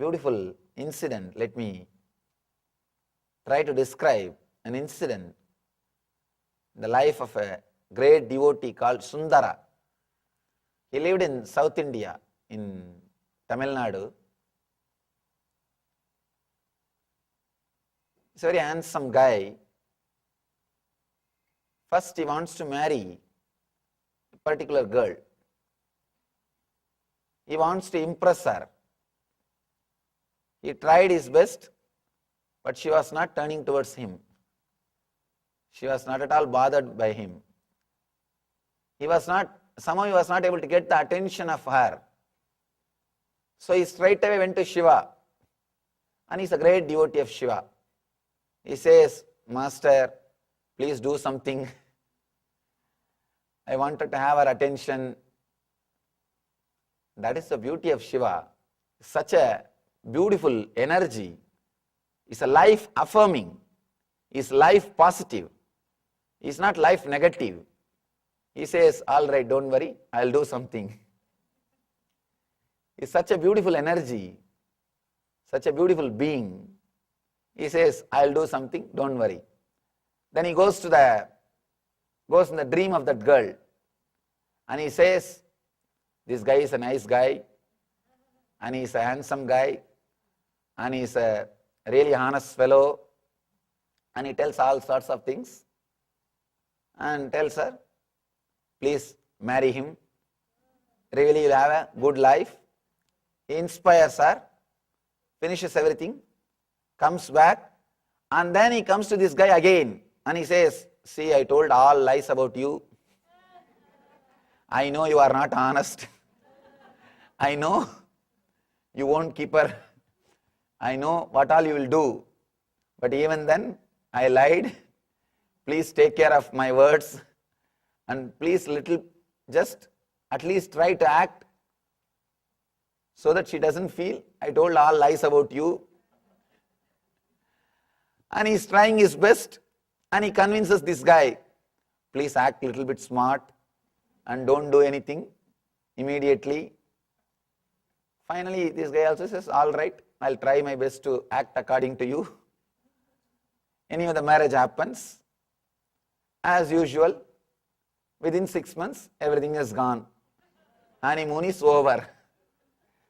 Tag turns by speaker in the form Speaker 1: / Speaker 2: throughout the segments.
Speaker 1: beautiful incident. Let me try to describe an incident in the life of a great devotee called Sundara. He lived in South India, in Tamil Nadu. He's a very handsome guy. First, he wants to marry a particular girl. He wants to impress her. He tried his best, but she was not turning towards him. She was not at all bothered by him. Somehow he was not able to get the attention of her. So he straight away went to Shiva. And he's a great devotee of Shiva. He says, Master, please do something. I wanted to have her attention. That is the beauty of Shiva. Such a beautiful energy. It's a life affirming. It's life positive. It's not life negative. He says, all right, don't worry, I'll do something. It's such a beautiful energy, such a beautiful being. He says, I'll do something, don't worry. Then he goes in the dream of that girl. And he says, this guy is a nice guy, and he's a handsome guy, and he's a really honest fellow, and he tells all sorts of things, and tells her, please marry him, really you'll have a good life. He inspires her, finishes everything, comes back, and then he comes to this guy again, and he says, see, I told all lies about you. I know you are not honest. I know you won't keep her. I know what all you will do. But even then, I lied. Please take care of my words. And please just at least try to act so that she doesn't feel I told all lies about you. And he's trying his best, and he convinces this guy, please act a little bit smart and don't do anything immediately. Finally, this guy also says, all right, I'll try my best to act according to you. Anyway, the marriage happens. As usual, within 6 months, everything is gone. Honeymoon is over.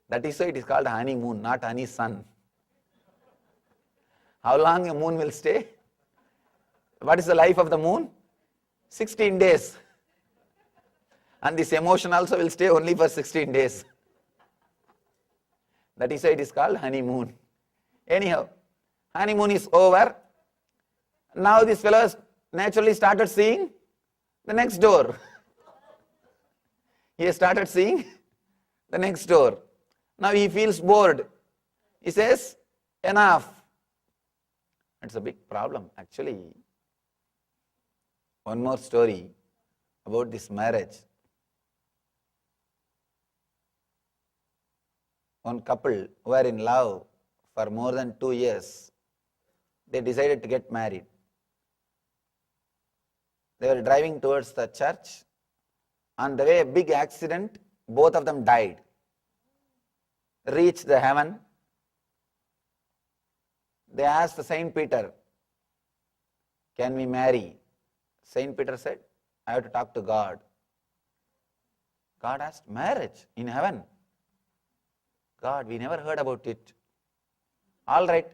Speaker 1: That is why it is called honeymoon, not honey sun. How long a moon will stay? What is the life of the moon? 16 days. And this emotion also will stay only for 16 days. That is why it is called honeymoon. Anyhow, honeymoon is over. Now this fellow has naturally started seeing the next door. He has started seeing the next door. Now he feels bored. He says, enough. It's a big problem, actually. One more story about this marriage. One couple who were in love for more than 2 years, they decided to get married. They were driving towards the church. On the way, a big accident, both of them died. Reached the heaven. They asked Saint Peter, can we marry? Saint Peter said, I have to talk to God. God asked, marriage in heaven? God, we never heard about it. All right,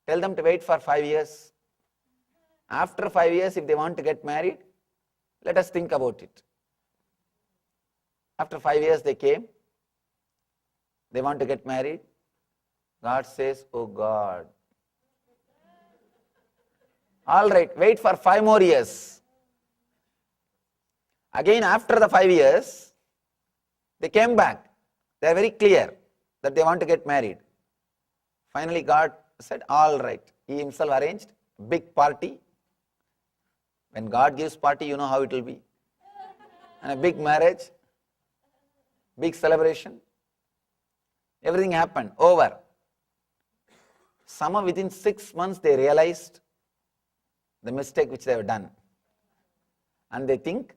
Speaker 1: tell them to wait for 5 years. After 5 years, if they want to get married, let us think about it. After 5 years, they came. They want to get married. God says, oh God. All right, wait for 5 more years. Again, after the 5 years, they came back. They are very clear that they want to get married. Finally, God said, all right. He himself arranged a big party. When God gives party, you know how it will be. And a big marriage, big celebration. Everything happened, over. Somehow within 6 months, they realized the mistake which they have done. And they think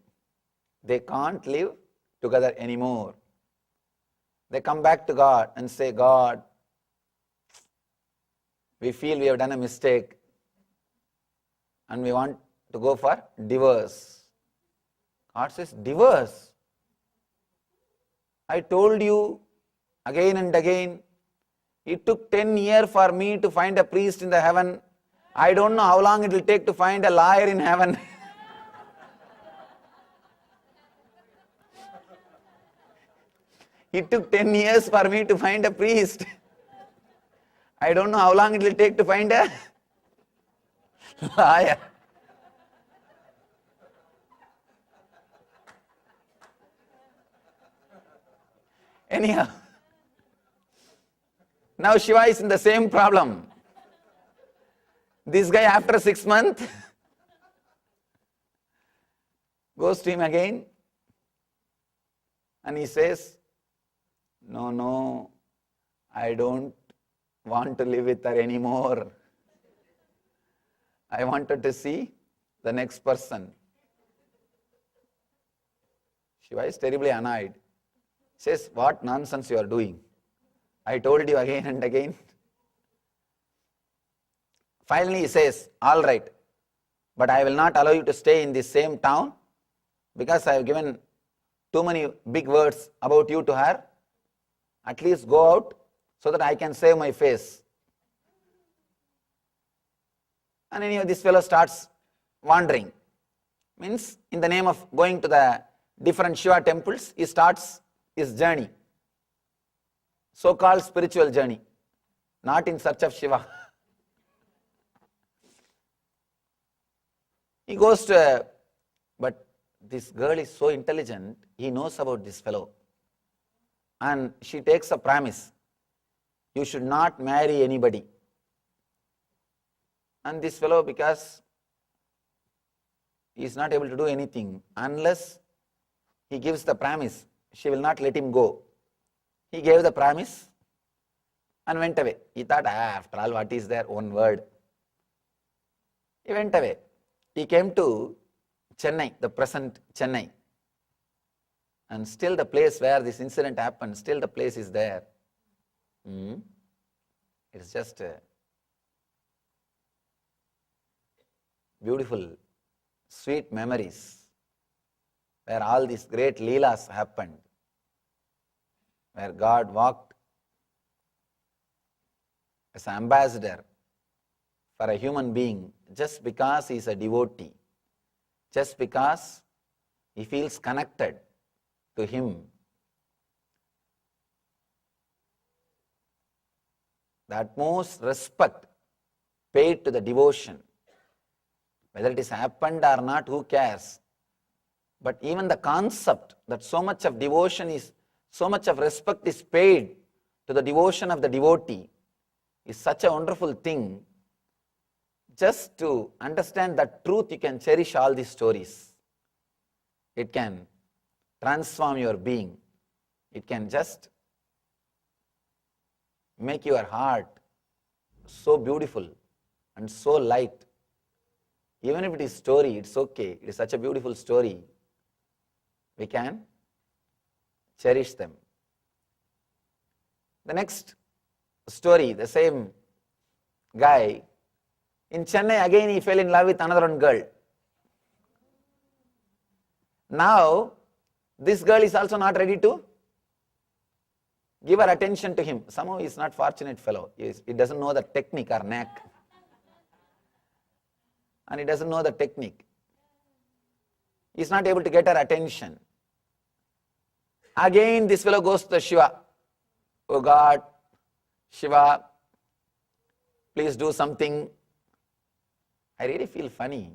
Speaker 1: they can't live together anymore. They come back to God and say, God, we feel we have done a mistake and we want to go for divorce. God says, divorce? I told you again and again, it took 10 years for me to find a priest in the heaven. I don't know how long it will take to find a lawyer in heaven. It took 10 years for me to find a priest. I don't know how long it will take to find a lawyer. Anyhow, now Shiva is in the same problem. This guy, after 6 months, goes to him again and he says, no, I don't want to live with her anymore. I wanted to see the next person. Shiva is terribly annoyed. He says, what nonsense you are doing? I told you again and again. Finally he says, all right, but I will not allow you to stay in this same town because I have given too many big words about you to her. At least go out so that I can save my face. And anyhow, this fellow starts wandering. Means in the name of going to the different Shiva temples, he starts his journey. So-called spiritual journey. Not in search of Shiva. He goes to, but this girl is so intelligent, he knows about this fellow. And she takes a promise, you should not marry anybody. And this fellow, because he is not able to do anything unless he gives the promise, she will not let him go. He gave the promise and went away. He thought, after all, what is there? One word. He went away. He came to Chennai, the present Chennai. And still the place where this incident happened, still the place is there. It's just beautiful, sweet memories where all these great leelas happened, where God walked as an ambassador for a human being just because he is a devotee, just because he feels connected to him. The utmost respect paid to the devotion. Whether it is happened or not, who cares? But even the concept that so much of devotion is, so much of respect is paid to the devotion of the devotee is such a wonderful thing. Just to understand that truth, you can cherish all these stories. It can transform your being. It can just make your heart so beautiful and so light. Even if it is story, it's okay. It is such a beautiful story. We can cherish them. The next story, the same guy, in Chennai again he fell in love with another one girl. Now, this girl is also not ready to give her attention to him. Somehow he is not fortunate fellow. He doesn't know the technique or knack. And he doesn't know the technique. He is not able to get her attention. Again this fellow goes to Shiva. Oh God, Shiva, please do something. I really feel funny.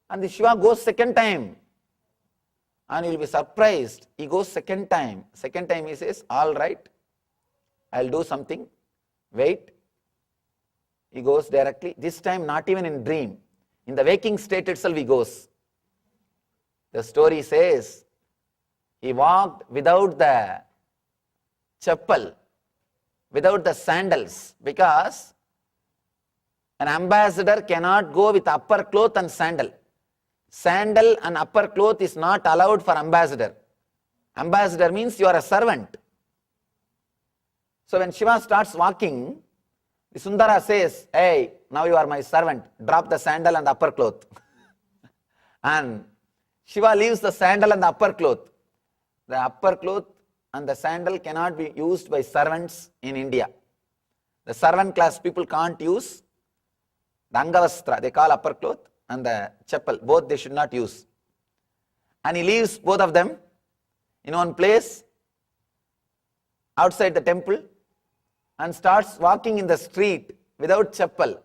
Speaker 1: And the Shiva goes second time. And you will be surprised. He goes second time. Second time he says, all right, I'll do something. Wait. He goes directly. This time not even in dream. In the waking state itself he goes. The story says, he walked without the chappal, without the sandals, because an ambassador cannot go with upper cloth and sandal. Sandal and upper cloth is not allowed for ambassador. Ambassador means you are a servant. So when Shiva starts walking, The Sundara says, hey, now you are my servant, drop the sandal and the upper cloth. And Shiva leaves the sandal and the upper cloth. The upper cloth and the sandal cannot be used by servants in India. The servant class people can't use the Angavastra, they call upper cloth, and the chappal, both they should not use. And he leaves both of them in one place outside the temple and starts walking in the street without chappal.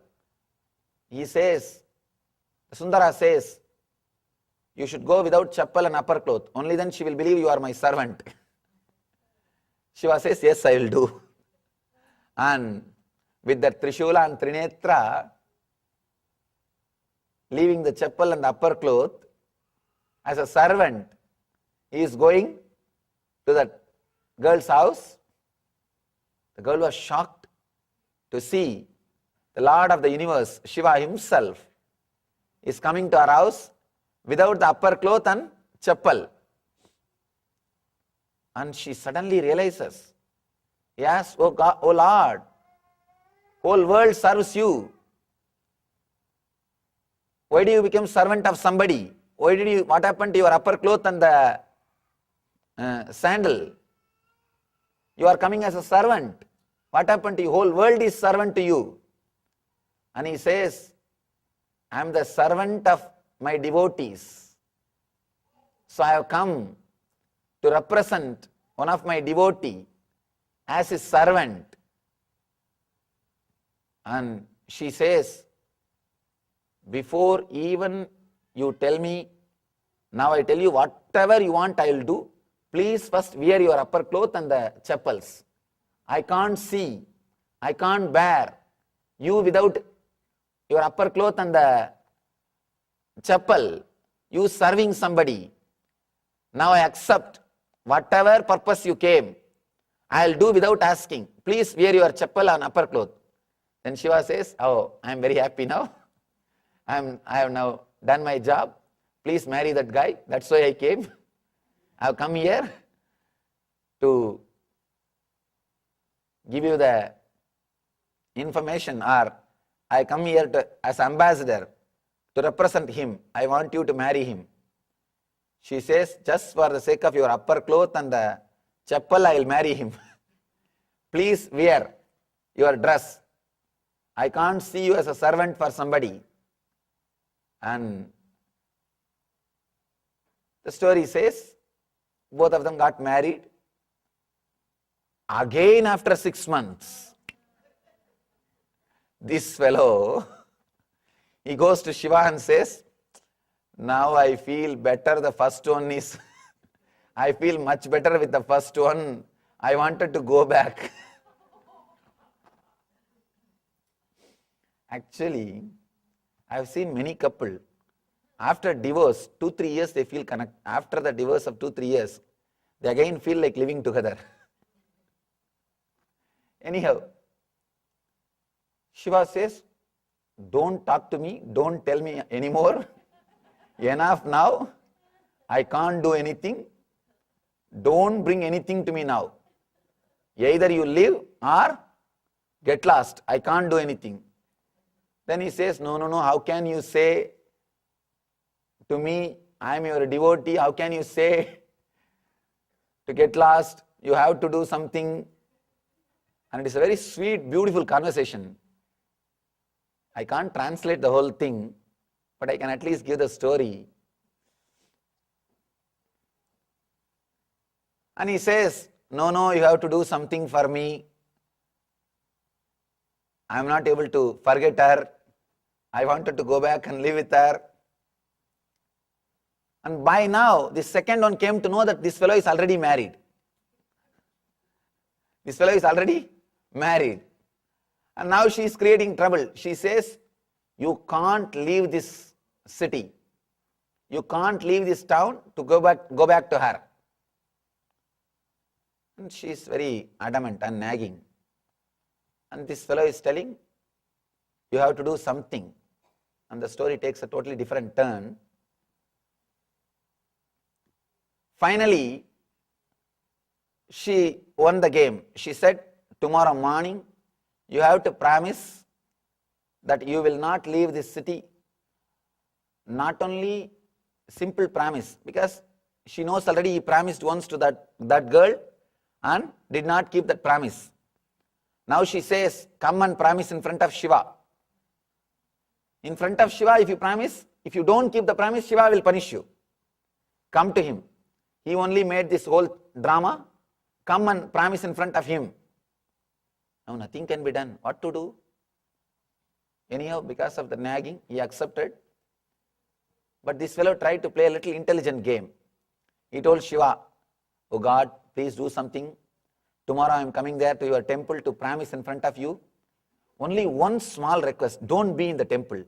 Speaker 1: He says, Sundara says, you should go without chappal and upper cloth. Only then she will believe you are my servant. Shiva says, yes, I will do. And with that Trishula and Trinetra, leaving the chappal and the upper cloth, as a servant, he is going to that girl's house. The girl was shocked to see the Lord of the universe, Shiva himself, is coming to her house without the upper cloth and chappal. And she suddenly realizes, yes, oh God, oh Lord, whole world serves you. Why do you become servant of somebody? What happened to your upper cloth and the sandal? You are coming as a servant. What happened to you? Whole world is servant to you. And he says, I am the servant of my devotees. So I have come to represent one of my devotee as his servant. And she says, before even you tell me, now I tell you whatever you want I will do. Please first wear your upper cloth and the chappals. I can't see, I can't bear you without your upper cloth and the chappal, you serving somebody. Now I accept whatever purpose you came, I will do without asking. Please wear your chappal and upper cloth. Then Shiva says, oh, I am very happy now. I have now done my job. Please marry that guy. That's why I came. I have come here to give you the information, or I come here as ambassador to represent him. I want you to marry him. She says, just for the sake of your upper cloth and the chappal, I will marry him. Please wear your dress. I can't see you as a servant for somebody. And the story says, both of them got married. Again after 6 months, this fellow, he goes to Shiva and says, now I feel better, the first one is, I feel much better with the first one, I wanted to go back. Actually, I have seen many couples, after divorce, 2-3 years they feel connected. After the divorce of 2-3 years, they again feel like living together. Anyhow, Shiva says, don't talk to me, don't tell me anymore. Enough now, I can't do anything. Don't bring anything to me now. Either you live or get lost. I can't do anything. Then he says, no, how can you say to me, I am your devotee, how can you say to get lost, you have to do something. And it is a very sweet, beautiful conversation. I can't translate the whole thing, but I can at least give the story. And he says, no, you have to do something for me. I am not able to forget her. I wanted to go back and live with her. And by now, the second one came to know that this fellow is already married. This fellow is already married. And now she is creating trouble. She says, you can't leave this city. You can't leave this town to go back to her. And she is very adamant and nagging. And this fellow is telling, you have to do something. And the story takes a totally different turn. Finally, she won the game. She said, tomorrow morning, You have to promise that you will not leave this city. Not only simple promise, because she knows already he promised once to that girl and did not keep that promise. Now she says, come and promise in front of Shiva. In front of Shiva, if you promise, if you don't keep the promise, Shiva will punish you. Come to him. He only made this whole drama. Come and promise in front of him. Now nothing can be done. What to do? Anyhow, because of the nagging, he accepted. But this fellow tried to play a little intelligent game. He told Shiva, oh God, please do something. Tomorrow I am coming there to your temple to promise in front of you. Only one small request, don't be in the temple.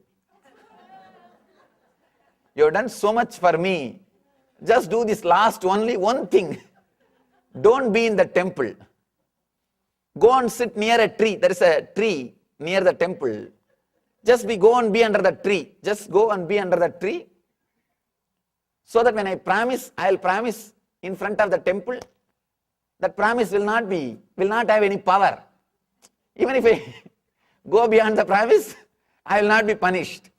Speaker 1: You have done so much for me. Just do this last only one thing. Don't be in the temple. Go and sit near a tree. There is a tree near the temple. Go and be under the tree. Just go and be under the tree. So that when I promise, I will promise in front of the temple. That promise will not have any power. Even if I go beyond the promise, I will not be punished.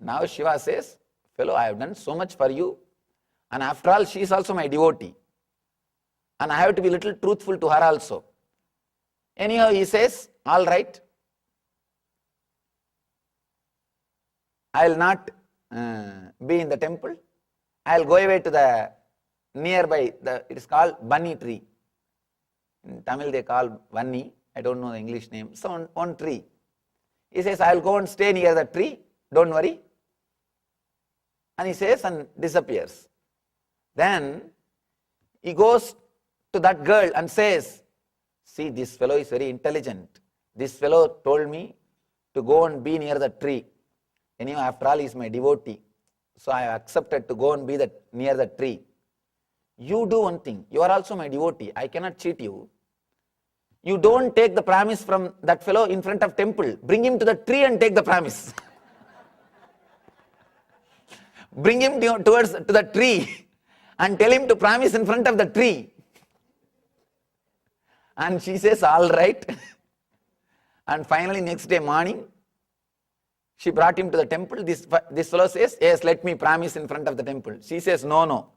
Speaker 1: Now Shiva says, fellow, I have done so much for you. And after all, she is also my devotee. And I have to be a little truthful to her also. Anyhow, he says, all right. I will not be in the temple. I will go away to the nearby, it is called Banni tree. In Tamil they call Vanni, I don't know the English name. So one tree. He says, I will go and stay near the tree, don't worry. And he says and disappears. Then he goes to that girl and says, see, this fellow is very intelligent. This fellow told me to go and be near the tree. Anyhow, after all, he is my devotee. So I have accepted to go and be near the tree. You do one thing. You are also my devotee. I cannot cheat you. You don't take the promise from that fellow in front of temple. Bring him to the tree and take the promise. Bring him to the tree and tell him to promise in front of the tree. And she says, all right. And finally, next day morning, she brought him to the temple. This fellow says, yes, let me promise in front of the temple. She says, no.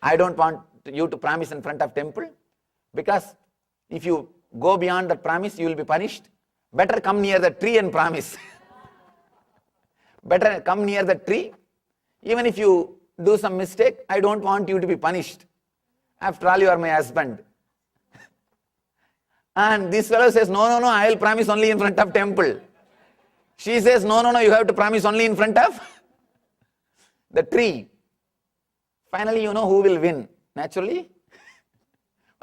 Speaker 1: I don't want you to promise in front of temple, because if you go beyond the promise, you will be punished. Better come near the tree and promise. Better come near the tree. Even if you do some mistake, I don't want you to be punished. After all, you are my husband. And this fellow says, no, I will promise only in front of temple. She says, no, you have to promise only in front of the tree. Finally, you know who will win. Naturally,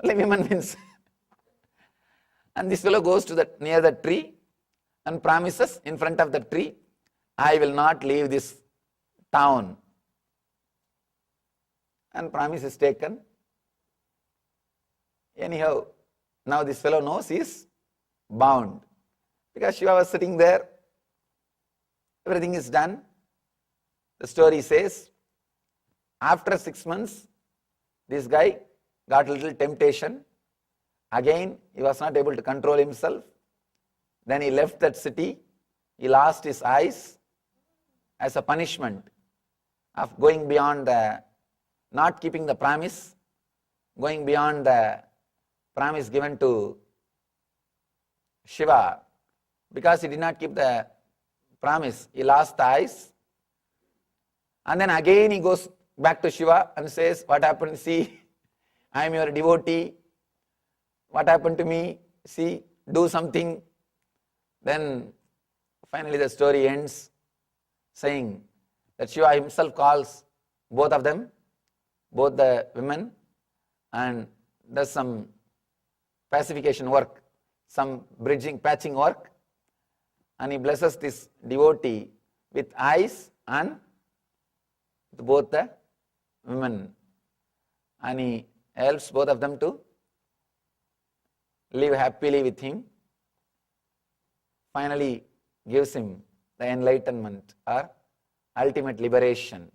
Speaker 1: only women wins. And this fellow goes to near the tree and promises in front of the tree, I will not leave this town. And promise is taken. Anyhow, now this fellow knows he is bound. Because Shiva was sitting there, everything is done. The story says, after 6 months, this guy got a little temptation. Again, he was not able to control himself. Then he left that city. He lost his eyes as a punishment of going beyond not keeping the promise, going beyond the promise given to Shiva. Because he did not keep the promise, he lost the eyes. And then again he goes back to Shiva and says, what happened? See, I am your devotee. What happened to me? See, do something. Then finally the story ends saying that Shiva himself calls both of them, both the women, and does some pacification work, some bridging, patching work. And he blesses this devotee with eyes and with both the women. And he helps both of them to live happily with him. Finally gives him the enlightenment or ultimate liberation.